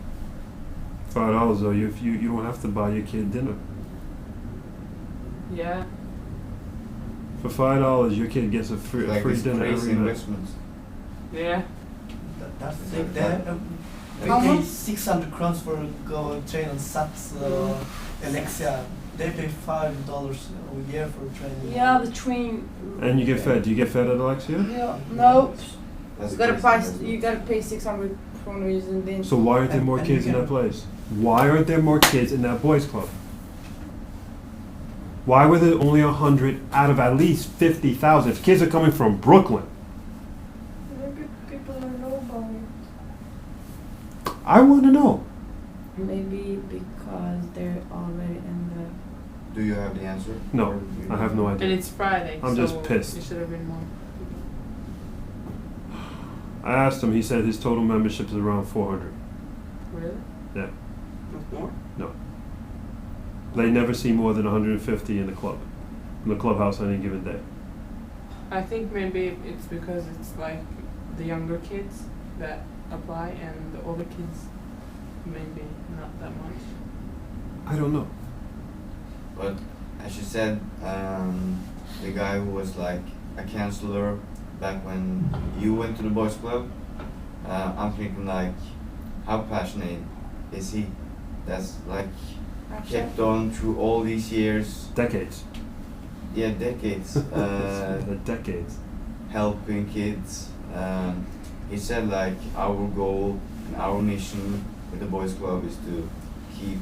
$5 though, you don't have to buy your kid dinner. Yeah. For $5, your kid gets a free It's dinner crazy every night. investment. Yeah. That's the thing. We How pay much? 600 crowns for go train on Sats, Alexia. They pay $5 a year for training. Yeah, the train. And you get fed. Do you get fed at Alexia? Yeah. No. That's You gotta crazy price. investment. You gotta pay 600 kroners and then. So why aren't there more And kids you in that can- place? Why aren't there more kids in that boys' club? Why were there only 100 out of at least 50,000? If kids are coming from Brooklyn, Maybe people don't know about it. I want to know. Maybe because they're already in the. Do you have the answer? No, Or you- I have no And idea. it's Friday. I'm so just pissed. It should have been more. I asked him. He said his total membership is around 400. Really? Yeah, Not more? they never see more than 150 in the club, in the clubhouse on any given day. I think maybe it's because it's like the younger kids that apply and the older kids maybe not that much. I don't know. But as you said, the guy who was like a counselor back when you went to the boys' club, I'm thinking like, how passionate is he? That's like kept on through all these years, Decades. yeah, decades, The decades. helping kids. He said like our goal and our mission with the boys' club is to keep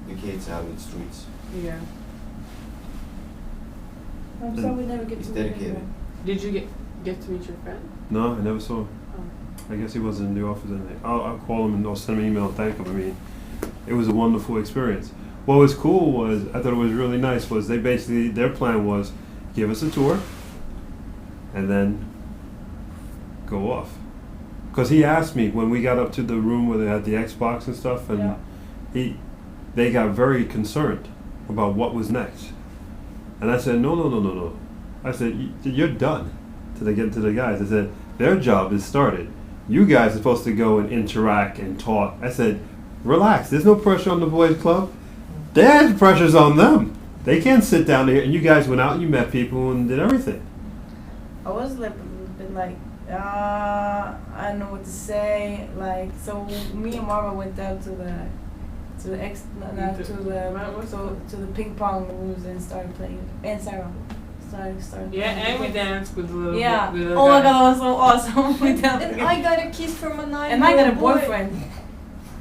the kids out of the streets. Yeah. I'm sorry we never get He's to meet him. dedicated. Did you get to meet your friend? No, I never saw him. Oh. I guess he wasn't in the office. I'll call him and I'll send him an email and thank him. I mean, it was a wonderful experience. What was cool was, I thought it was really nice, was they basically, their plan was give us a tour and then go off. Because he asked me when we got up to the room where they had the Xbox and stuff, and Yeah. they got very concerned about what was next. And I said, no. I said, you're done. Till they get to the guys. I said, their job is started. You guys are supposed to go and interact and talk. I said, relax. There's no pressure on the boys' club. There's pressure's on them. They can't sit down there. And you guys went out and you met people and did everything. I was like, been like, I don't know what to say. Like, so me and Mara went down to the ping pong rooms and started playing. And Sarah started. Yeah, playing and we games. danced with the little Yeah. with the Oh my guy. god, that was so awesome. We danced And together. I got a kiss from a 9-year-old And I got a boy. boyfriend.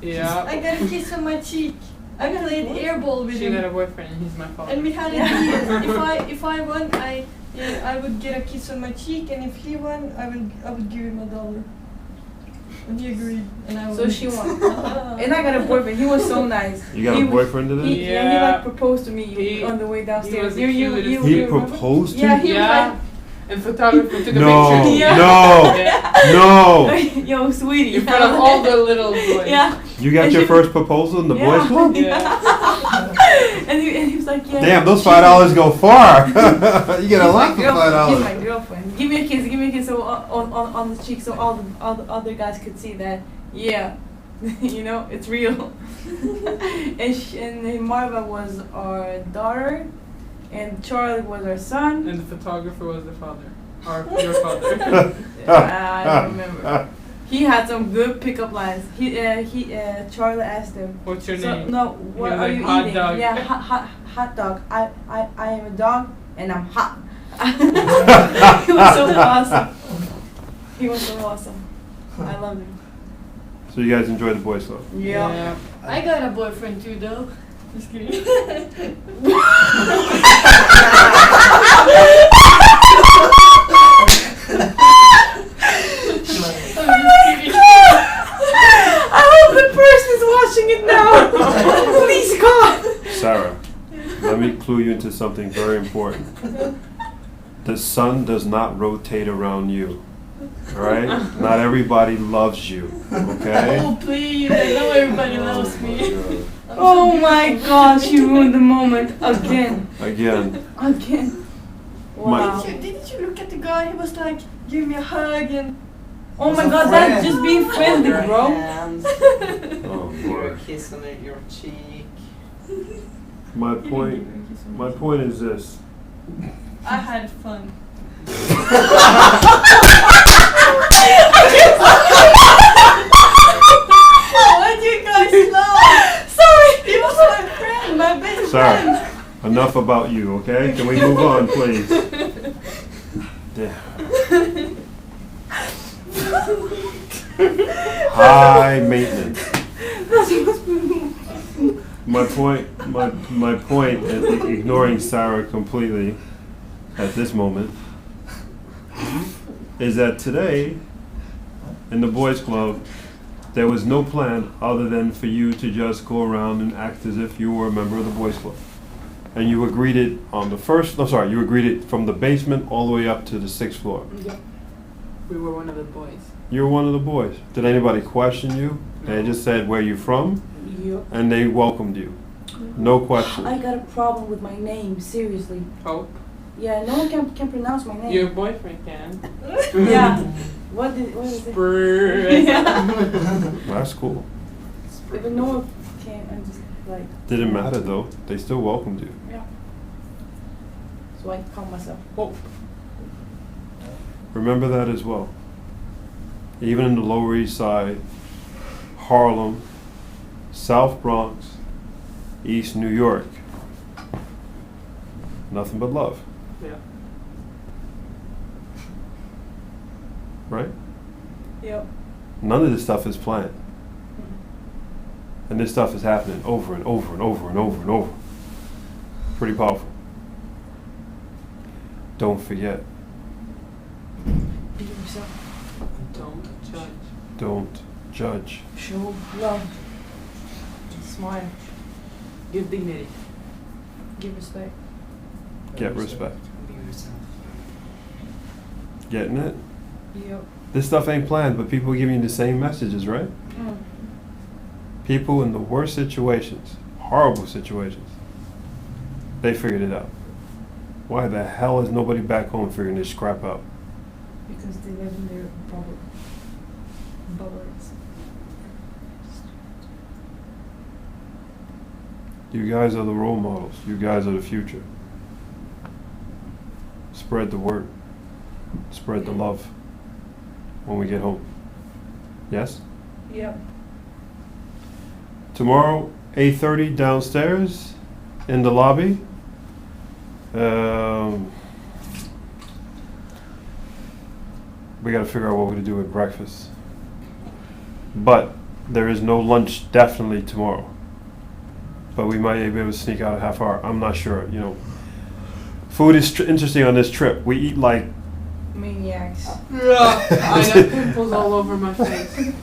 Yeah. I got a kiss on my cheek. I played airball with She him. got a boyfriend and he's my father. And we had a Yeah. deal. If I won, I would get a kiss on my cheek, and if he won, I would give him $1. And he agreed, and I won. So she won. And I got a boyfriend. He was so nice. You got He a was- boyfriend today? He Yeah. like proposed to me He- on the way downstairs. was the cutest. He remember? proposed to Yeah, you? he Yeah. was And photographer took a No, picture. Yeah. no, Yeah. no. like, yo, sweetie. In front of all the little boys. Yeah. You got your first proposal in the Yeah. boys' club? Yeah. and he was like, yeah. Damn, those $5 go far. You get a He's lot my for girlfriend. He's $5. my girlfriend. Give me a kiss so on the cheek so all the other guys could see that, yeah, you know, it's real. and then Marva was our daughter, and Charlie was our son. And the photographer was the father. Your father. I don't remember. He had some good pickup lines. Charlie asked him. What's your So, name? no, what was are like, you hot eating? dog. Yeah, hot dog. I am a dog and I'm hot. He was so awesome. He was so awesome. I love him. So you guys enjoy the boys' club? Yeah. I got a boyfriend too, though. Just kidding. I hope the person is watching it now. Please, God. Sarah, let me clue you into something very important. The sun does not rotate around you. Alright? Not everybody loves you. Okay? Oh, please. I know everybody loves me. Oh my gosh, you ruined the moment again. Again. Again. Wow. Didn't you look at the guy? He was like, give me a hug and Oh my It's a god, friend. that's just being friendly, Your bro. hands, Oh your boy. kiss on your cheek. My point is this. I had fun. Why do you guys laugh? Sorry, he was my friend, my best Sorry. friend. Enough about you, okay? Can we move on, please? Yeah. High maintenance. My point, and ignoring Sarah completely at this moment, is that today in the boys club there was no plan other than for you to just go around and act as if you were a member of the boys club. And you agreed it on the first, you agreed it from the basement all the way up to the 6th floor. Yep. We were one of the boys. You were one of the boys. Did anybody question you? They just said where you from Yep. and they welcomed you. No question. I got a problem with my name, seriously. Hope. Yeah, no one can pronounce my name. Your boyfriend can. Yeah. What is it? Brrr. That's cool. Even no one can, I'm just like, Didn't matter though. They still welcomed you. yeah. So I call myself Hope. Remember that as well. Even in the Lower East Side, Harlem, South Bronx, East New York, nothing but love, Yeah. right? Yep. None of this stuff is planned. And this stuff is happening over and over and over and over and over. Pretty powerful. Don't forget, Be yourself. Don't judge. don't judge. Show love. Smile. Give dignity. Give respect. Get respect. Be yourself. Getting it? Yep. This stuff ain't planned, but people are giving you the same messages, right? Mm. People in the worst situations, horrible situations, they figured it out. Why the hell is nobody back home figuring this crap out? Because they live in their bubbles. You guys are the role models. You guys are the future. Spread the word. Spread the love when we get home. Yes? Yep. Tomorrow, 8:30 downstairs in the lobby. We got to figure out what we're going to do with breakfast. But there is no lunch definitely tomorrow. But we might be able to sneak out a half hour. I'm not sure. You know, food is interesting on this trip. We eat like Maniacs. I got pimples all over my face.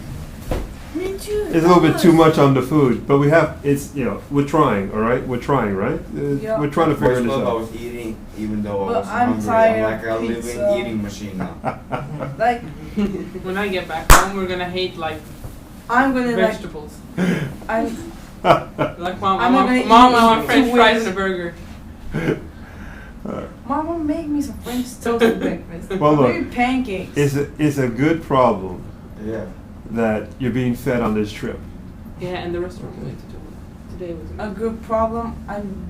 Me too. it's a little bit too much on the food, but we have. It's we're trying. All right, we're trying. Right? Yeah. We're trying to figure Boys this club, I out. was eating even though But I was I'm hungry. tired I'm like a of living pizza. eating machine now. Like, When I get back home, we're gonna hate like I'm gonna like, vegetables. I'm. Like mom, I'm not gonna eat I want in French 2 fries weeks. and a burger. Mama, make me some French toast for breakfast. Well, look, Maybe pancakes. it's a good problem Yeah. that you're being fed on this trip. Yeah, and the restaurant we went to today was A good problem. I'm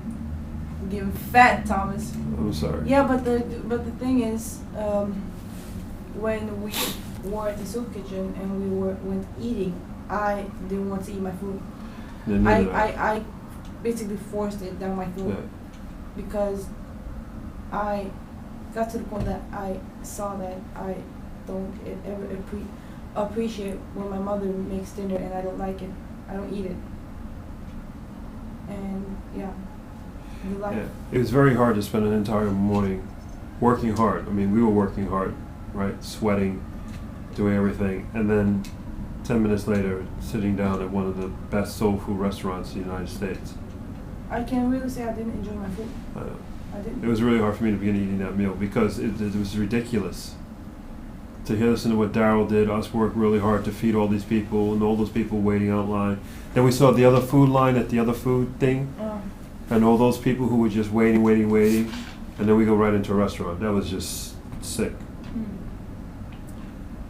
getting fat, Thomas. I'm sorry. Yeah, but the thing is, when we were at the soup kitchen and we went eating, I didn't want to eat my food. Then neither did I basically forced it down my throat Yeah. because I got to the point that I saw that I don't ever appreciate when my mother makes dinner and I don't like it. I don't eat it. And yeah, you like Yeah, it was very hard to spend an entire morning working hard. I mean, we were working hard, right? Sweating, doing everything, and then 10 minutes later, sitting down at one of the best soul food restaurants in the United States. I can really say I didn't enjoy my food. I didn't. It was really hard for me to begin eating that meal because it was ridiculous. To listen to what Daryl did, us work really hard to feed all these people and all those people waiting out line. Then we saw the other food line at the other food thing, and all those people who were just waiting, and then we go right into a restaurant. That was just sick.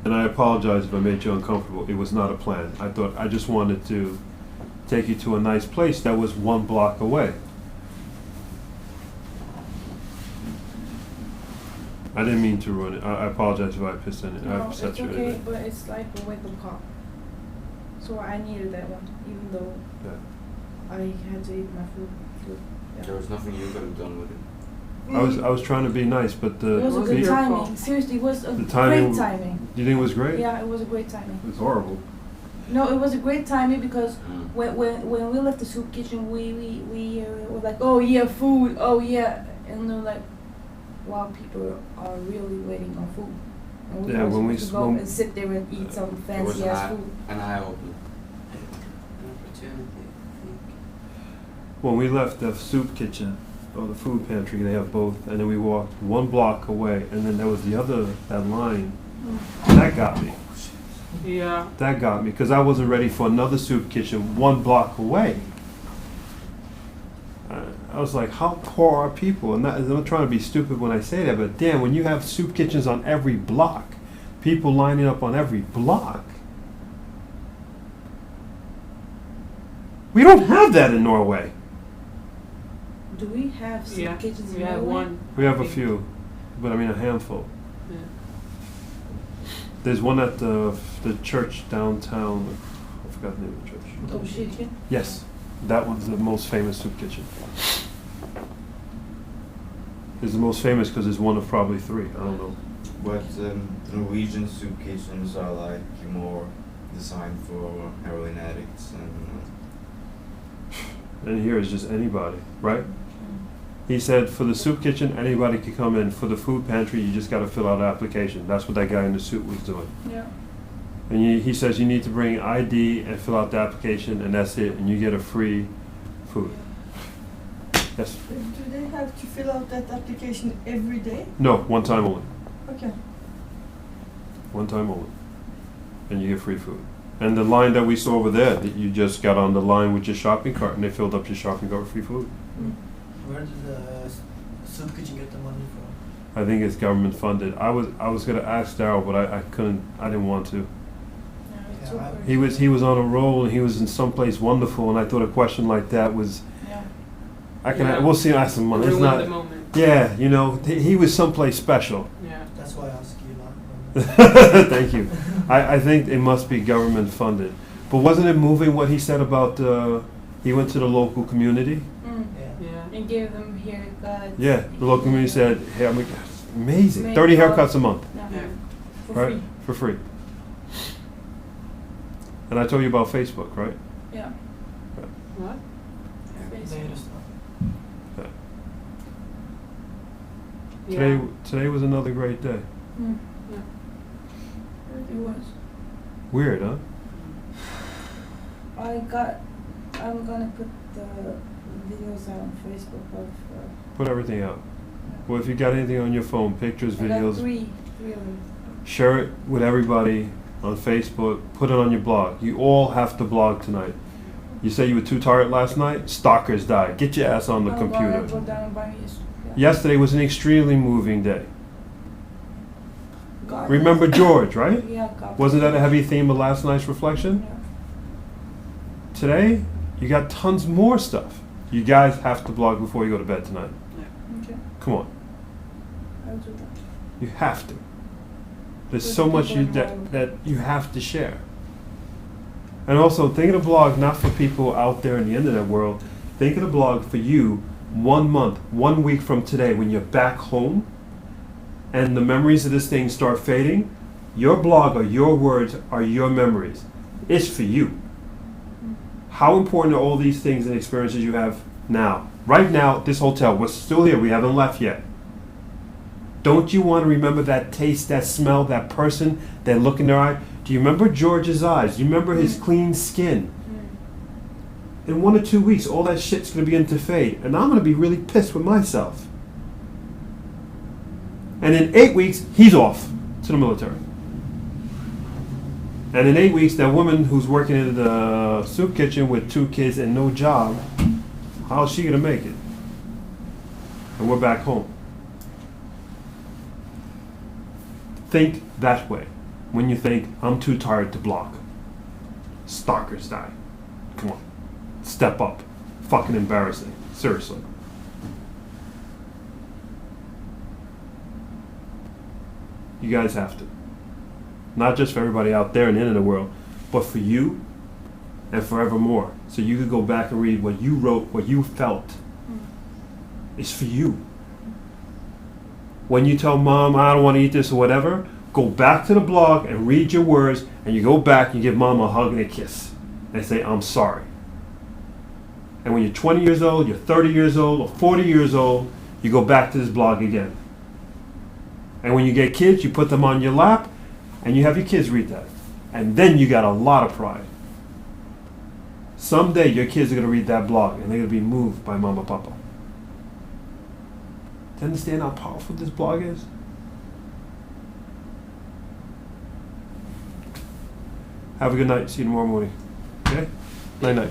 and I apologize if I made you uncomfortable. It was not a plan. I just wanted to take you to a nice place that was 1 block away. I didn't mean to ruin it. I apologize if I pissed in it. I No, upset it's you. okay, but it's like a wake-up call. So I needed that one, even though Yeah. I had to eat my food. There was nothing you could have done with it. I was trying to be nice, but It was a wasn't good your timing. fault. Seriously, it was a The timing great timing. you think it was great? Yeah, it was a great timing. It was horrible. No, it was a great timing because Mm. when we left the soup kitchen, we were like, oh yeah, food, oh yeah, and they're like, wow, people are really waiting on food. And we Yeah, were when we supposed to go when- and sit there and eat some It was fancy ass food. an eye-opener. An opportunity, I think. When we left the soup kitchen or the food pantry, they have both, and then we walked 1 block away, and then there was that line. That got me. Yeah. That got me because I wasn't ready for another soup kitchen 1 block away. I was like, how poor are people? And I'm not trying to be stupid when I say that, but damn, when you have soup kitchens on every block, people lining up on every block. We don't have that in Norway. Do we have soup Yeah. kitchens in We have Norway? one. We have a I think. few, but I mean a handful. Yeah. There's one at the church downtown. I forgot the name of the church. Oh, chicken? Yes, that one's the most famous soup kitchen. It's the most famous because it's one of probably 3. I don't know. But Norwegian soup kitchens are like more designed for heroin addicts and And here is just anybody, right? He said for the soup kitchen, anybody could come in. For the food pantry, you just got to fill out an application. That's what that guy in the suit was doing. Yeah. And he says you need to bring ID and fill out the application, and that's it, and you get a free food. Yes. Do they have to fill out that application every day? No, one time only. Okay. One time only. And you get free food. And the line that we saw over there, that you just got on the line with your shopping cart, and they filled up your shopping cart with free food. Where did the soup kitchen get the money from? I think it's government funded. I was gonna ask Daryl, but I couldn't. I didn't want to. Yeah, He was on a roll, and he was in someplace wonderful, and I thought a question like that was. Yeah. Yeah. We'll see. Ask him money. It's Ruined the not. moment. Yeah, you know, he was someplace special. Yeah. That's why I asked you that. Thank you. I think it must be government funded. But wasn't it moving what he said about he went to the local community? Yeah. Yeah. And gave them haircuts. Yeah, the local community said, hey, amazing, Make 30 up. haircuts a month, Yeah. Yeah. For right? free. For free. And I told you about Facebook, right? Yeah. What? They just Yeah. Today was another great day. Mm. Yeah. It was. Weird, huh? I'm gonna put the videos out on Facebook of. Put everything out. Well, if you got anything on your phone, pictures, I got videos, 3, really. share it with everybody on Facebook. Put it on your blog. You all have to blog tonight. You say you were too tired last night? Stalkers died. Get your ass on the I'm computer. gonna go down and buy me a Yesterday was an extremely moving day. God Remember bless. George, right? Yeah, God Wasn't that a bless. heavy theme of last night's reflection? Yeah. Today, you got tons more stuff. You guys have to blog before you go to bed tonight. Okay. Come on. I'll do that. You have to. There's With so the much people you, involved. that you have to share. And also, think of the blog not for people out there in the internet world. Think of the blog for you 1 month, 1 week from today when you're back home and the memories of this thing start fading. Your blog or your words are your memories. It's for you. How important are all these things and experiences you have now? Right now, this hotel, we're still here. We haven't left yet. Don't you want to remember that taste, that smell, that person, that look in their eye? Do you remember George's eyes? Do you remember his clean skin? In 1 or 2 weeks, all that shit's going to begin to fade. And I'm going to be really pissed with myself. And in 8 weeks, he's off to the military. And in 8 weeks, that woman who's working in the soup kitchen with 2 kids and no job, how's she going to make it? And we're back home. Think that way. when you think, I'm too tired to block. Stalkers die. Come on. Step up. Fucking embarrassing. Seriously. You guys have to. Not just for everybody out there in the end of the world, but for you and forevermore. So you could go back and read what you wrote, what you felt. It's for you. When you tell mom, I don't want to eat this or whatever, go back to the blog and read your words, and you go back and you give mom a hug and a kiss and say, I'm sorry. And when you're 20 years old, you're 30 years old, or 40 years old, you go back to this blog again. And when you get kids, you put them on your lap and you have your kids read that. And then you got a lot of pride. Someday your kids are going to read that blog and they're going to be moved by Mama Papa. Do you understand how powerful this blog is? Have a good night. See you tomorrow morning. Okay? Night night.